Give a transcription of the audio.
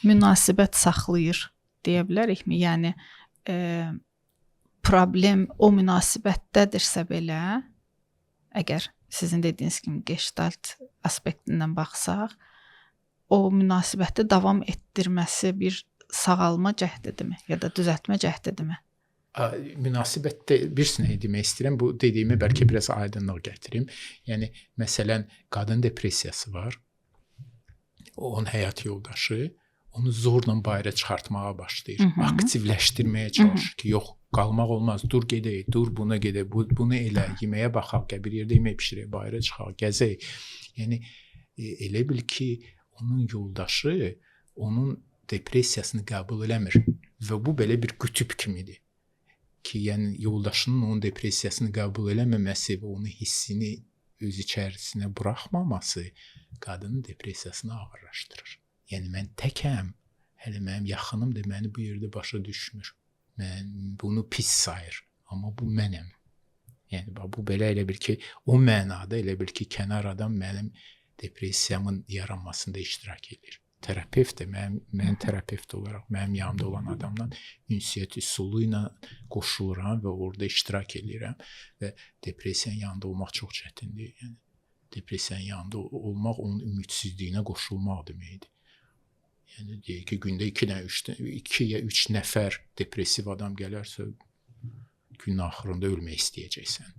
münasibət saxlayır deyə bilərikmi? Yəni problem o münasibətdədirsə belə, əgər sizin dediyiniz kimi Gestalt aspektindən baxsaq, o münasibəti davam etdirməsi bir sağalma cəhdidirmi ya da düzəltmə cəhdidirmi? Münasibətdə bir sənə demək istəyirəm, bu dediyimi bəlkə biraz aydınlıq gətirim. Yəni məsələn, qadın depressiyası var. Onun həyat yoldaşı onu zorla bayıra çıxartmağa başlayır. Aktivləşdirməyə çalışır ki, yox, qalmaq olmaz, dur gedək, dur buna gedək, bunu elə, yeməyə baxaq, bir yerdə yemək bişirək, bayıra çıxaq, gəzək. Yəni elə bil ki, onun yoldaşı onun depressiyasını qəbul eləmir və bu belə bir qütüb kimidir. Ki, yəni yoldaşının onun depressiyasını qəbul eləməməsi və onun hissini öz içərisinə buraxmaması qadının depressiyasını ağırlaşdırır. Yəni mən təkəm, hələ mənim yaxınımdır, məni bu yerdə başa düşmür. Mən bunu pis sayır, amma bu mənəm. Yəni bu belə elə bil ki, o mənada elə bil ki, kənar adam mənim depressiyamın yaranmasında iştirak edir. Terapevt də, mən terapevt olaraq mənim yanımda olan adamla ünsiyyət üsulu ilə qoşuluram və orada iştirak edirəm və depressiyanın yanında olmaq çox çətindir. Yəni depressiyanın yanında olmaq onun ümidsizliyinə qoşulmaq deməkdir. Yəni deyək ki, gündə 2 ya 3 nəfər depressiv adam gələrsə, günün axırında ölmək istəyəcəksən.